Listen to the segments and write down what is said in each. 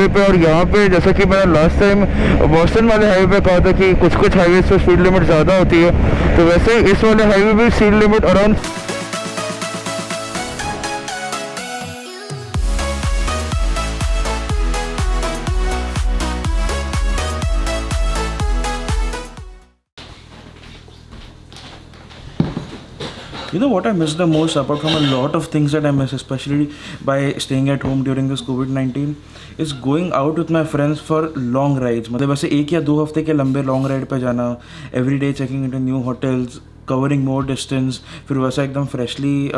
Highway पे, और यहाँ पे जैसा कि मैंने लास्ट टाइम बॉस्टन वाले हाईवे पे कहा था कि कुछ कुछ हाईवे पे स्पीड लिमिट ज़्यादा होती है, तो वैसे इस वाले हाईवे पे speed limit around You know what I miss the most, apart from a lot of things that I miss, especially by staying at home during this COVID-19, is going out with my friends for long rides. मतलब ऐसे 1 या 2 हफ्ते के लंबे long ride पे जाना, every day checking into new hotels, covering more distance, फिर वैसा एकदम फ्रेशली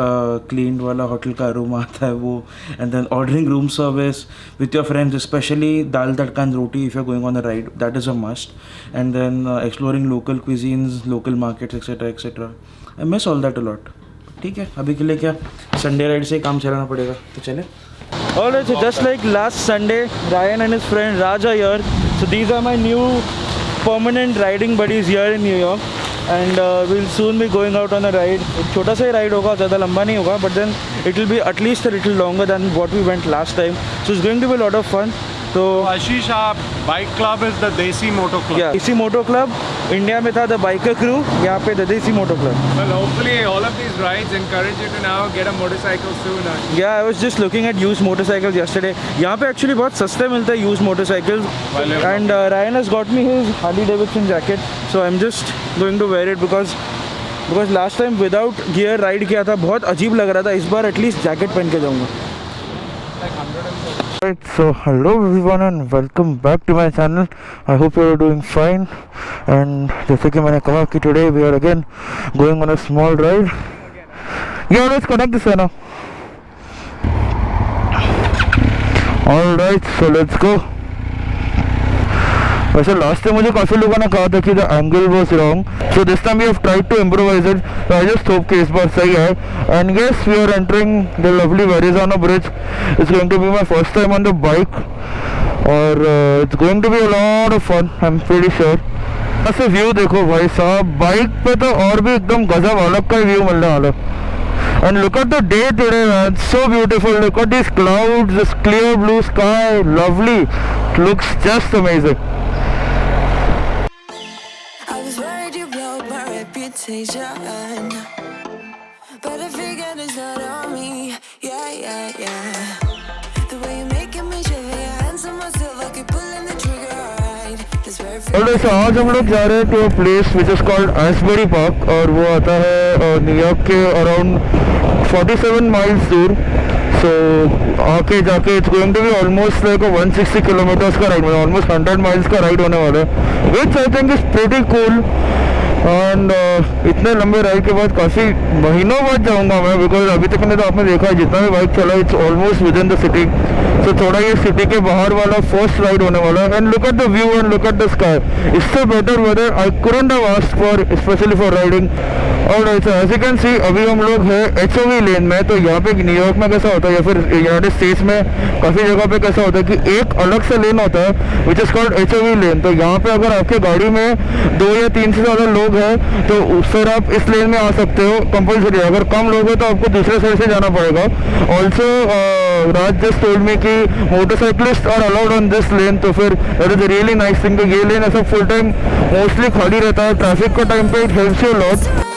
क्लीन्ड वाला होटल का रूम आता है वो, and then ordering room service with your friends, specially dal tadka and roti if you are going on the ride, that is a must, and then exploring local cuisines, local markets etcetera etcetera. I miss all that a lot. ठीक है, अभी के लिए क्या Sunday ride से ही काम चलाना पड़ेगा, तो चले. Alright, so just like last Sunday, Ryan and his friend Raj are here. So these are my new permanent riding buddies here in New York. And we'll soon be going out on a ride. एक छोटा सा ही ride होगा, ज़्यादा लंबा नहीं होगा, but then it will be at least a little longer than what we went last time. So it's going to be a lot of fun. तो Ashish, our bike club is the Desi Moto Club. Yeah, Desi Moto Club. India में था the Biker Crew, यहाँ पे the Desi Moto Club. Well, hopefully all of these rides encourage you to now get a motorcycle soon. Yeah, I was just looking at used motorcycles yesterday. यहाँ पे actually बहुत सस्ते मिलते हैं used motorcycles. And Ryan has got me his Harley Davidson jacket, so I'm just going to wear it because last time without gear ride किया था, बहुत अजीब लग रहा था. इस बार एटलीस्ट जैकेट पहन के जाऊँगा. Right, so hello everyone and welcome back to my channel. I hope you are doing fine. And जैसे कि मैंने कहा कि today we are again going on a small ride. Yeah, let's connect this now. All right, so let's go. वैसे last time मुझे काफ़ी लोगों ने कहा था कि the angle was wrong, so this time we have tried to improvise it. I just hope कि इस बार सही है. And yes, we are entering the lovely Verrazzano bridge. It's going to be my first time on the bike, और it's going to be a lot of fun, I am pretty sure. ऐसे view देखो भाई साहब, bike पे तो और भी एकदम गजब अलग का व्यू मिलने वाला. And look at the day today, man. So beautiful. Look at these clouds, this clear blue sky. Lovely. It looks just amazing. I was worried you blow my reputation, but I figured it's not on me. Yeah. The way you're making me shiver, your hands on myself, I keep pulling the trigger. Alright, this very Alright, so आज हम लोग जा रहे हैं to a place which is called Asbury Park, और वो आता है न्यूयॉर्क के अराउंड 47 माइल्स दूर. सो आके जाके it's going to be almost like 160 kilometres का राइड, मतलब ऑलमोस्ट 100 माइल्स का राइड होने वाला है, which I think is pretty cool. And इतने लंबे राइड के बाद काफ़ी महीनों बाद जाऊंगा मैं, बिकॉज अभी तक मैंने तो आपने देखा है जितना भी बाइक चला it's almost within the city. So थोड़ा ये सिटी के बाहर वाला फर्स्ट राइड होने वाला है. And look at the view and look at the sky. इससे better weather I couldn't have asked for, especially for riding. और ऐसा एज यू कैन सी अभी हम लोग हैं HOV लेन में. तो यहाँ पे न्यूयॉर्क में कैसा होता है या फिर यूनाइटेड स्टेट्स में काफ़ी जगह पे कैसा होता है कि एक अलग से लेन होता है विच इज़ कॉल्ड HOV लेन. तो यहाँ पे अगर आपके गाड़ी में 2 या 3 से ज़्यादा लोग हैं तो फिर आप इस लेन में आ सकते हो कंपल्सरी. अगर कम लोग हैं तो आपको दूसरे साइड से जाना पड़ेगा. Also Raj just told me कि motorcyclists are allowed on this lane, तो फिर it is really nice thing. तो ये लेन ऐसा फुल टाइम मोस्टली खाली रहता है. ट्रैफिक का टाइम पे it helps you lot.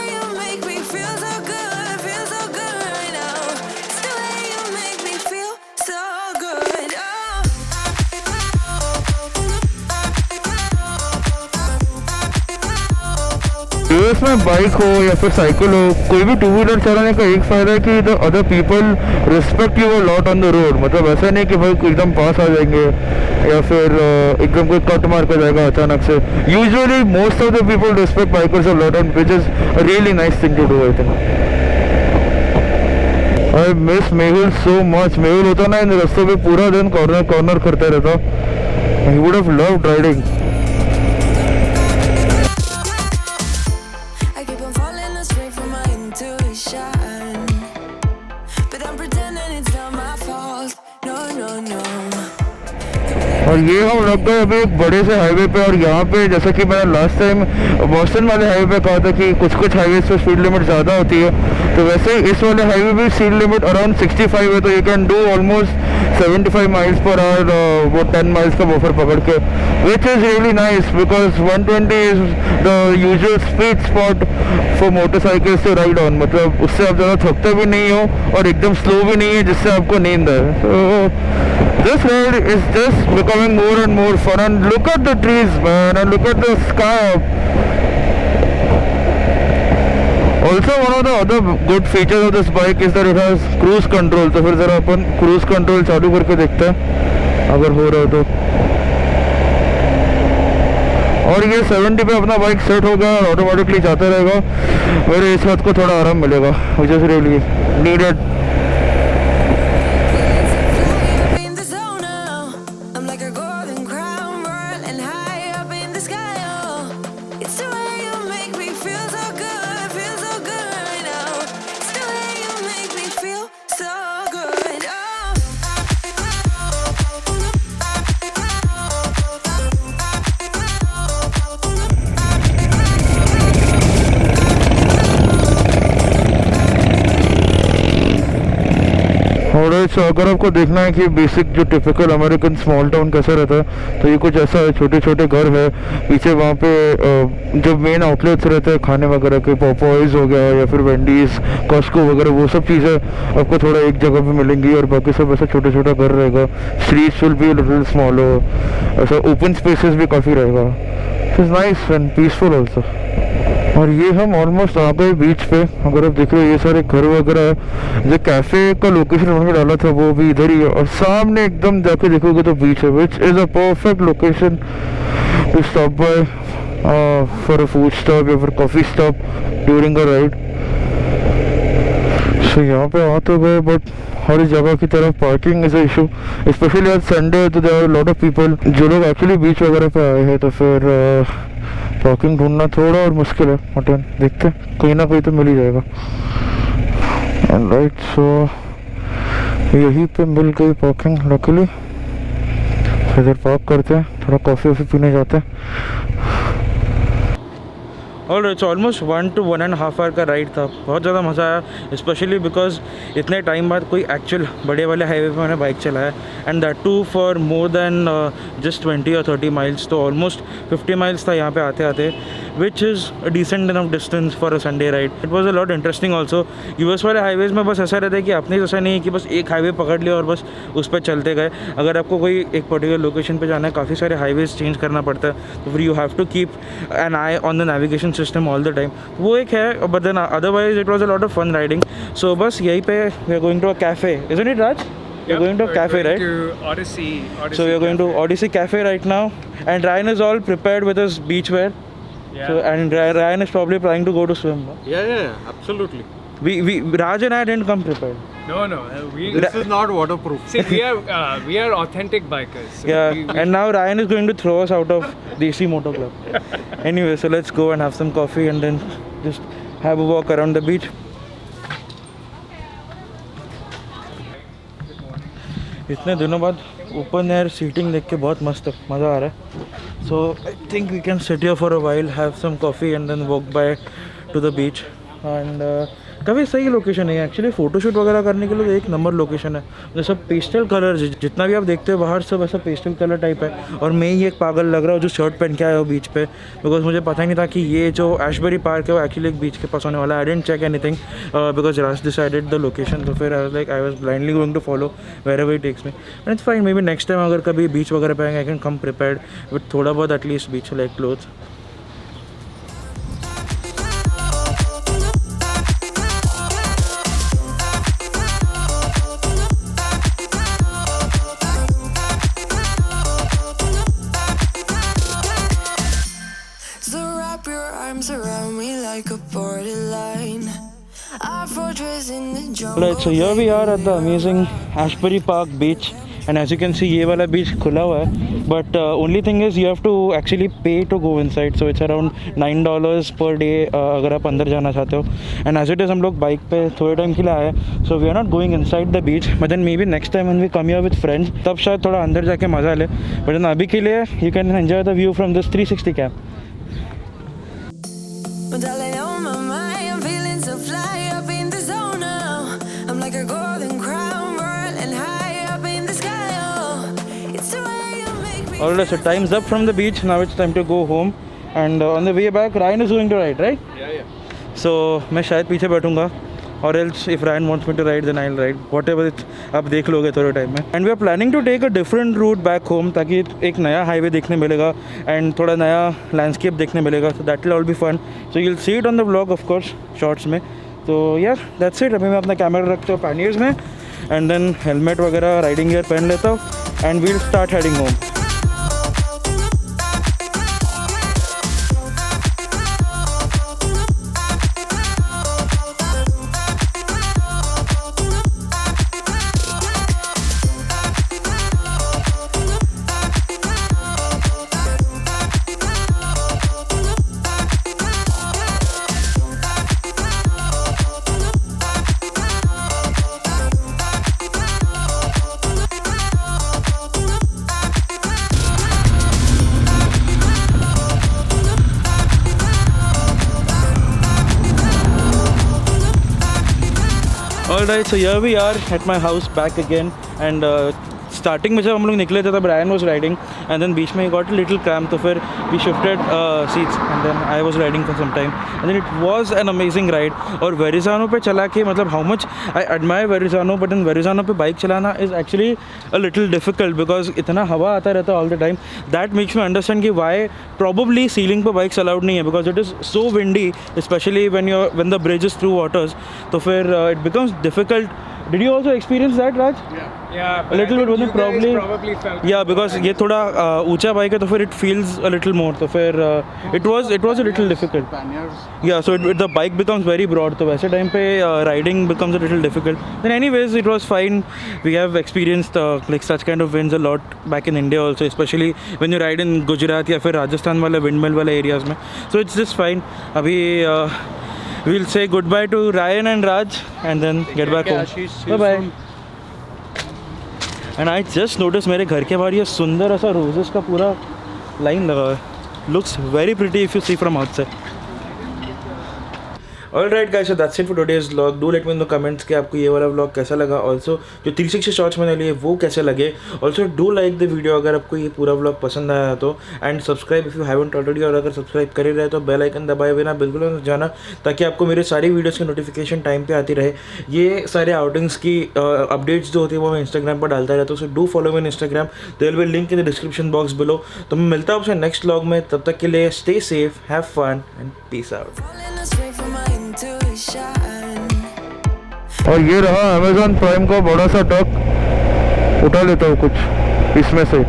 US में बाइक हो या फिर साइकिल हो, कोई भी 2 व्हीलर चलाने का एक फ़ायदा है कि the other people respect you a lot on the road. मतलब ऐसा नहीं कि भाई एकदम पास आ जाएंगे या फिर एकदम कोई कट मार कर जाएगा अचानक से. Usually most of the people respect bikers a lot, and which is a really nice thing to do. I think I miss Mehul so much. Mehul होता ना इन रास्तों पे पूरा दिन कॉर्नर करता रहता. He would have loved riding. और ये हम लग गए अभी एक बड़े से हाईवे पे. और यहाँ पे जैसा कि मैंने लास्ट टाइम बॉस्टन वाले हाईवे पे कहा था कि कुछ कुछ हाईवे पे स्पीड लिमिट ज़्यादा होती है, तो वैसे इस वाले हाईवे पे स्पीड लिमिट अराउंड 65 है. तो you can do almost 75 miles per hour वो 10 miles का बफर पकड़ के, which is really nice because 120 is the usual sweet spot for motorcycles to ride on. मतलब उससे आप ज़्यादा थकते भी नहीं हो और एकदम स्लो भी नहीं है जिससे आपको नींद आए. So this ride is just becoming more and more fun, and look at the trees, man, and look at the sky up. Also, one of the other good features of this bike is that it has cruise control. तो फिर ज़रा अपन cruise control चालू करके देखते हैं अगर हो रहा हो तो. और ये 70 पे अपना बाइक सेट होगा और ऑटोमेटिकली जाता रहेगा. मेरे इस हाथ को थोड़ा आराम मिलेगा, which is really needed. In the zone now, I'm like a golden crown, whirling high up in the sky. Oh, it's the way you make me feel so good right now. It's the way you make me feel so good. और अगर आपको देखना है कि basic जो typical American small town कैसा रहता है, तो ये कुछ ऐसा है. छोटे छोटे घर है पीछे, वहाँ पे जो मेन आउटलेट्स रहते हैं खाने वगैरह के, पॉपॉइज हो गया या फिर वेंडीज, कॉस्को वगैरह, वो सब चीज़ें आपको थोड़ा एक जगह पे मिलेंगी. और बाकी सब ऐसा छोटा छोटा घर रहेगा. Streets will be little smaller, ऐसा ओपन स्पेसेस भी काफ़ी रहेगा. It is nice and peaceful also. और ये हम ऑलमोस्ट आ गए बीच पे. अगर आप देख रहे हो ये सारे घर वगैरह है. जो कैफ़े का लोकेशन उन्होंने डाला था वो भी इधर ही है, और सामने एकदम जाके देखोगे तो बीच है, which is a perfect location to stop by for a food stop या फिर coffee stop during a ride. So यहाँ पे आ तो गए, बट हर जगह की तरफ parking is a issue. Specially आज संडे तो there are lot of people जो लोग एक्चुअली बीच वगैरह पे आए हैं, तो फिर पार्किंग ढूंढना थोड़ा और मुश्किल है. मटन देखते हैं, कहीं ना कहीं तो मिल ही जाएगा. राइट, सो यहीं पे मिल गई पार्किंग लकीली. इधर पार्क करते हैं, थोड़ा कॉफ़ी वॉफ़ी पीने जाते हैं. और इट्स ऑलमोस्ट 1 to 1.5 आवर का राइड था. बहुत ज़्यादा मज़ा आया, स्पेशली बिकॉज इतने टाइम बाद कोई एक्चुअल बड़े वाले हाईवे पे मैंने बाइक चलाया, and that too for more than just 20 or 30 miles. तो ऑलमोस्ट 50 miles था यहाँ पे आते आते, which is a decent enough distance for a Sunday ride. It was a lot interesting also. US वाले हाईवेज़ में बस ऐसा रहता है कि आपने जैसा नहीं है कि बस एक हाईवे पकड़ लिया और बस उस पर चलते गए. अगर आपको कोई एक पर्टिकुलर लोकेशन पे जाना है, काफ़ी सारे हाईवेज़ चेंज करना पड़ता है, तो फिर you have to keep an eye on the navigation system all the time. वो एक है, but then otherwise it was a lot of fun riding. So बस यहीं पे we are going to a cafe, isn't it Raj? You're going to a cafe, right? To Odyssey. So we're going to Odyssey Cafe right now, and Ryan is all prepared with his beachwear. Yeah. So and Ryan is probably planning to go to swim. No? Yeah, absolutely. We Raj and I didn't come prepared. No. This is not waterproof. See, we are authentic bikers. So Yeah, we- and now Ryan is going to throw us out of DC Motor Club. Anyway, so let's go and have some coffee and then just have a walk around the beach. इतने दिनों बाद open air seating देख के बहुत मस्त मज़ा आ रहा है. So I think we can sit here for a while, have some coffee and then walk by to the beach. And काफ़ी सही लोकेशन है एक्चुअली. फ़ोटोशूट वगैरह करने के लिए तो एक नंबर लोकेशन है. जैसे पेस्टल कलर जितना भी आप देखते हो बाहर सब ऐसा पेस्टल कलर टाइप है. और मैं ही एक पागल लग रहा हूँ जो शर्ट पहन के आया हो बीच पे, बिकॉज मुझे पता ही नहीं था कि ये जो एशबरी पार्क है वो एक्चुअली एक बीच के पास होने वाला है. I didn't check anything because Raj decided the location. तो फिर I was blindly going to follow wherever it takes me. And it's fine. Maybe next time अगर कभी बीच वगैरह पे आएंगे I can come prepared with थोड़ा बहुत at least beach like clothes. So wrap your arms around me like a borderline. Our fortress in the jungle. Right, so here we are at the amazing Ashbury Park beach, and as you can see ये वाला beach खुला हुआ है. But only thing is you have to actually pay to go inside, so it's around $9 per day अगर आप अंदर जाना चाहते हो. And as it is हम लोग बाइक पे थोड़े टाइम के लिए आए, so we are not going inside the beach, but then maybe next time when we come here with friends तब शायद थोड़ा अंदर जाके मज़ा ले. But then अभी के लिए you can enjoy the view from this 360 cam. But darling, on my mind, I'm feeling so fly up in the zone now. I'm like a golden crown, whirling high up in the sky. Alright, so time's up from the beach. Now it's time to go home. And on the way back, Ryan is going to ride, right? Yeah. So मैं शायद पीछे बैठूंगा. Or else if Ryan wants me to ride, then I'll ride. Whatever it, आप देख लोगे थोड़े time में. And we are planning to take a different route back home ताकि एक नया highway देखने मिलेगा and थोड़ा नया landscape देखने मिलेगा. So that will all be fun. So you'll see it on the vlog of course, shorts में. तो yeah, that's it. अभी मैं अपना कैमरा रखता हूँ पैनियर्स में and then helmet वगैरह riding gear पहन लेता हूँ and we'll start heading home. Alright, so here we are at my house back again and starting में जब हम लोग निकले थे तब Ryan was riding and then बीच में he got a little cramp तो फिर we shifted seats and then I was riding for some time and then it was an amazing ride और Verrazano पे चला के मतलब how much I admire Verrazano but in Verrazano पे bike चलाना is actually a little difficult because इतना हवा आता रहता है all the time. That makes me understand कि why probably ceiling पे बाइक्स allowed नहीं है because it is so windy especially when the bridge is through waters तो फिर it becomes difficult. Did you also experience that, Raj? Yeah. A little bit wasn't probably felt. Yeah, because ये थोड़ा ऊंचा bike है तो फिर it feels a little more तो फिर it was a little difficult. Yeah, so the bike becomes very broad तो वैसे टाइम पे riding becomes a little difficult. Then anyways it was fine. We have experienced like such kind of winds a lot back in India also, especially when you ride in Gujarat या फिर राजस्थान वाले windmill वाले areas में. So it's just fine. अभी we'll say goodbye to Ryan and Raj and then get back home. Bye bye. And I just noticed मेरे घर के बाहर ये सुंदर ऐसा roses का पूरा लाइन लगा है. Looks very pretty if you see from outside. Alright guys, so that's it for today's vlog. Do let me know in the comments कि आपको ये वाला vlog कैसा लगा. Also जो 360 शॉट्स मैंने लिए वो कैसे लगे. Also do like the video अगर आपको ये पूरा vlog पसंद आया तो. And subscribe if you haven't already. और अगर सब्सक्राइब कर ही रहे तो बेल आइकन दबाए बिना बिल्कुल मत जाना ताकि आपको मेरे सारी वीडियोस की नोटिफिकेशन टाइम पे आती रहे. ये सारे आउटिंग्स की अपडेट्स जो होती है वो मैं इंस्टाग्राम पर डालता रहता हूँ. So do follow me in Instagram. There will link in the description box below. तो मैं मिलता हूँ आपसे नेक्स्ट व्लॉग में. तब तक के लिए stay safe, have fun and peace out. Falling astray from my intuition. और ये रहा अमेज़ॉन प्राइम का बड़ा सा ट्रक. उठा लेता हूँ कुछ इसमें से.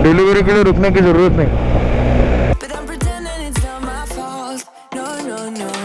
डिलीवरी के लिए रुकने की ज़रूरत नहीं. But I'm pretending it's not my fault. No.